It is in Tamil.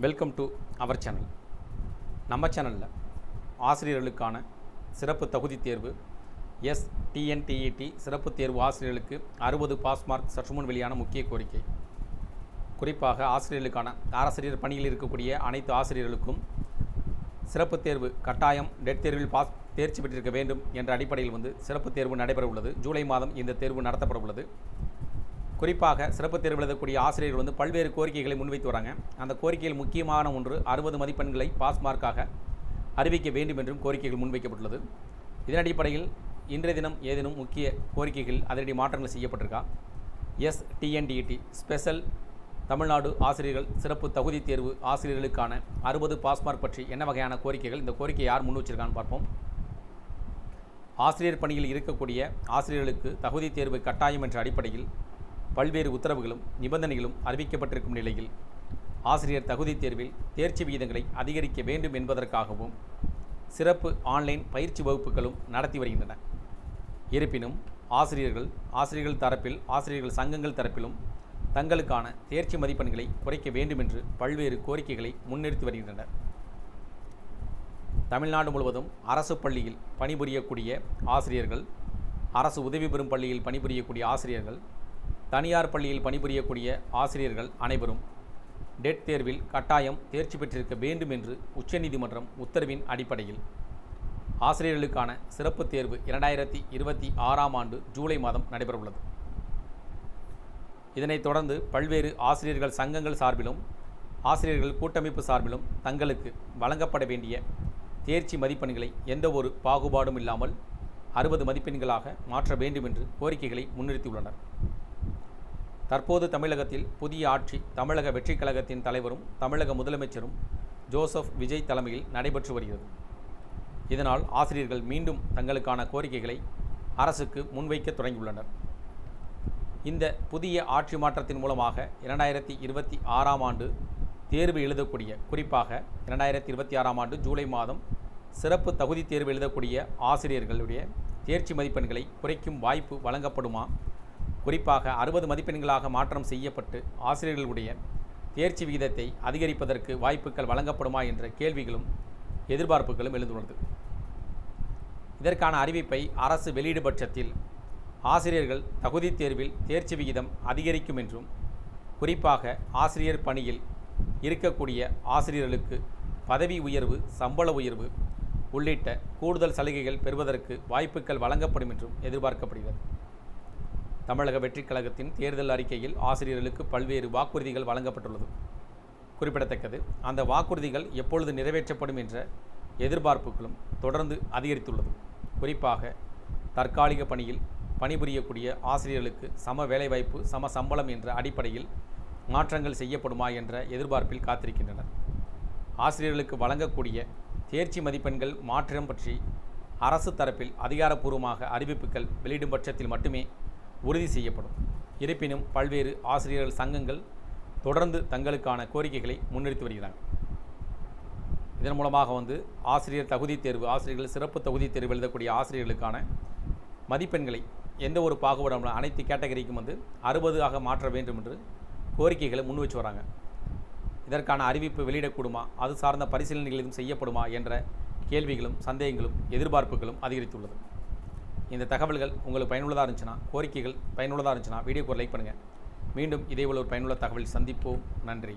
Welcome to our channel. நம்ம சேனலில் ஆசிரியர்களுக்கான சிறப்பு தகுதி தேர்வு டிஎன்டிஇடி சிறப்பு தேர்வு ஆசிரியர்களுக்கு 60 பாஸ் மார்க் சற்று முன் வெளியான முக்கிய கோரிக்கை. குறிப்பாக ஆசிரியர்களுக்கான ஆசிரியர் பணியில் இருக்கக்கூடிய அனைத்து ஆசிரியர்களுக்கும் சிறப்பு தேர்வு கட்டாயம் டெட் தேர்வில் தேர்ச்சி பெற்றிருக்க வேண்டும் என்ற அடிப்படையில் சிறப்பு தேர்வு நடைபெற உள்ளது. ஜூலை மாதம் இந்த தேர்வு நடத்தப்பட உள்ளது. குறிப்பாக சிறப்பு தேர்வு எழுதக்கூடிய ஆசிரியர்கள் பல்வேறு கோரிக்கைகளை முன்வைத்து வராங்க. அந்த கோரிக்கையில் முக்கியமான ஒன்று 60 மதிப்பெண்களை பாஸ் மார்க்காக அறிவிக்க வேண்டும் என்றும் கோரிக்கைகள் முன்வைக்கப்பட்டுள்ளது. இதன் அடிப்படையில் இன்றைய தினம் ஏதேனும் முக்கிய கோரிக்கைகள் அதிரடி மாற்றங்கள் செய்யப்பட்டிருக்கா? டிஎன்டிஇடி ஸ்பெஷல் தமிழ்நாடு ஆசிரியர்கள் சிறப்பு தகுதி தேர்வு ஆசிரியர்களுக்கான 60 பாஸ் மார்க் பற்றி என்ன வகையான கோரிக்கைகள், இந்த கோரிக்கை யார் முன் வச்சிருக்கான்னு பார்ப்போம். ஆசிரியர் பணியில் இருக்கக்கூடிய ஆசிரியர்களுக்கு தகுதி தேர்வு கட்டாயம் என்ற அடிப்படையில் பல்வேறு உத்தரவுகளும் நிபந்தனைகளும் அறிவிக்கப்பட்டிருக்கும் நிலையில் ஆசிரியர் தகுதி தேர்வில் தேர்ச்சி விகிதங்களை அதிகரிக்க வேண்டும் என்பதற்காகவும் சிறப்பு ஆன்லைன் பயிற்சி வகுப்புகளும் நடத்தி வருகின்றன. இருப்பினும் ஆசிரியர்கள் தரப்பில் ஆசிரியர்கள் சங்கங்கள் தரப்பிலும் தங்களுக்கான தேர்ச்சி மதிப்பெண்களை குறைக்க வேண்டும் என்று பல்வேறு கோரிக்கைகளை முன்னிறுத்தி வருகின்றனர். தமிழ்நாடு முழுவதும் அரசு பள்ளியில் பணிபுரியக்கூடிய ஆசிரியர்கள், அரசு உதவி பெறும் பள்ளியில் பணிபுரியக்கூடிய ஆசிரியர்கள், தனியார் பள்ளியில் பணிபுரியக்கூடிய ஆசிரியர்கள் அனைவரும் டெட் தேர்வில் கட்டாயம் தேர்ச்சி பெற்றிருக்க வேண்டும் என்று உச்சநீதிமன்றம் உத்தரவின் அடிப்படையில் ஆசிரியர்களுக்கான சிறப்பு தேர்வு 2026ஆம் ஆண்டு ஜூலை மாதம் நடைபெறவுள்ளது. இதனைத் தொடர்ந்து பல்வேறு ஆசிரியர்கள் சங்கங்கள் சார்பிலும் ஆசிரியர்கள் கூட்டமைப்பு சார்பிலும் தங்களுக்கு வழங்கப்பட வேண்டிய தேர்ச்சி மதிப்பெண்களை எந்த ஒரு பாகுபாடும் இல்லாமல் 60 மதிப்பெண்களாக மாற்ற வேண்டும் என்று கோரிக்கைகளை முன்னிறுத்தியுள்ளனர். தற்போது தமிழகத்தில் புதிய ஆட்சி தமிழக வெற்றிக் கழகத்தின் தலைவரும் தமிழக முதலமைச்சரும் ஜோசப் விஜய் தலைமையில் நடைபெற்று வருகிறது. இதனால் ஆசிரியர்கள் மீண்டும் தங்களுக்கான கோரிக்கைகளை அரசுக்கு முன்வைக்க தொடங்கியுள்ளனர். இந்த புதிய ஆட்சி மாற்றத்தின் மூலமாக 2026ஆம் ஆண்டு தேர்வு எழுதக்கூடிய, குறிப்பாக 2026ஆம் ஆண்டு ஜூலை மாதம் சிறப்பு தகுதி தேர்வு எழுதக்கூடிய ஆசிரியர்களுடைய தேர்ச்சி மதிப்பெண்களை குறைக்கும் வாய்ப்பு வழங்கப்படுமா? குறிப்பாக 60 மதிப்பெண்களாக மாற்றம் செய்யப்பட்டு ஆசிரியர்களுடைய தேர்ச்சி விகிதத்தை அதிகரிப்பதற்கு வாய்ப்புகள் வழங்கப்படுமா என்ற கேள்விகளும் எதிர்பார்ப்புகளும் எழுந்துள்ளது. இதற்கான அறிவிப்பை அரசு வெளியிடும் பட்சத்தில் ஆசிரியர்கள் தகுதி தேர்வில் தேர்ச்சி விகிதம் அதிகரிக்கும் என்றும், குறிப்பாக ஆசிரியர் பணியில் இருக்கக்கூடிய ஆசிரியர்களுக்கு பதவி உயர்வு, சம்பள உயர்வு உள்ளிட்ட கூடுதல் சலுகைகள் பெறுவதற்கு வாய்ப்புகள் வழங்கப்படும் என்றும் எதிர்பார்க்கப்படுகிறது. தமிழக வெற்றிக் கழகத்தின் தேர்தல் அறிக்கையில் ஆசிரியர்களுக்கு பல்வேறு வாக்குறுதிகள் வழங்கப்பட்டுள்ளது குறிப்பிடத்தக்கது. அந்த வாக்குறுதிகள் எப்பொழுது நிறைவேற்றப்படும் என்ற எதிர்பார்ப்புகளும் தொடர்ந்து அதிகரித்துள்ளது. குறிப்பாக தற்காலிக பணியில் பணிபுரியக்கூடிய ஆசிரியர்களுக்கு சம வேலைவாய்ப்பு, சம சம்பளம் என்ற அடிப்படையில் மாற்றங்கள் செய்யப்படுமா என்ற எதிர்பார்ப்பில் காத்திருக்கின்றனர். ஆசிரியர்களுக்கு வழங்கக்கூடிய தேர்ச்சி மதிப்பெண்கள் மாற்றம் பற்றி அரசு தரப்பில் அதிகாரப்பூர்வமாக அறிவிப்புகள் வெளியிடும் பட்சத்தில் மட்டுமே உறுதி செய்யப்படும். இருப்பினும் பல்வேறு ஆசிரியர்கள் சங்கங்கள் தொடர்ந்து தங்களுக்கான கோரிக்கைகளை முன்னிறுத்தி வருகிறார்கள். இதன் மூலமாக ஆசிரியர் தகுதி தேர்வு, ஆசிரியர்கள் சிறப்பு தகுதி தேர்வு எழுதக்கூடிய ஆசிரியர்களுக்கான மதிப்பெண்களை எந்த ஒரு பாகுபாடும் அனைத்து கேட்டகரிக்கும் 60ஆக மாற்ற வேண்டும் என்று கோரிக்கைகளை முன் வச்சு வராங்க. இதற்கான அறிவிப்பு வெளியிடக்கூடுமா, அது சார்ந்த பரிசீலனைகள் எதுவும் செய்யப்படுமா என்ற கேள்விகளும் சந்தேகங்களும் எதிர்பார்ப்புகளும் அதிகரித்துள்ளது. இந்த தகவல்கள் உங்களுக்கு பயனுள்ளதாக இருந்துச்சுன்னா, கோரிக்கைகள் பயனுள்ளதாக இருந்துச்சுன்னா வீடியோக்கு ஒரு லைக் பண்ணுங்கள். மீண்டும் இதேபோல் ஒரு பயனுள்ள தகவல் சந்திப்போம். நன்றி.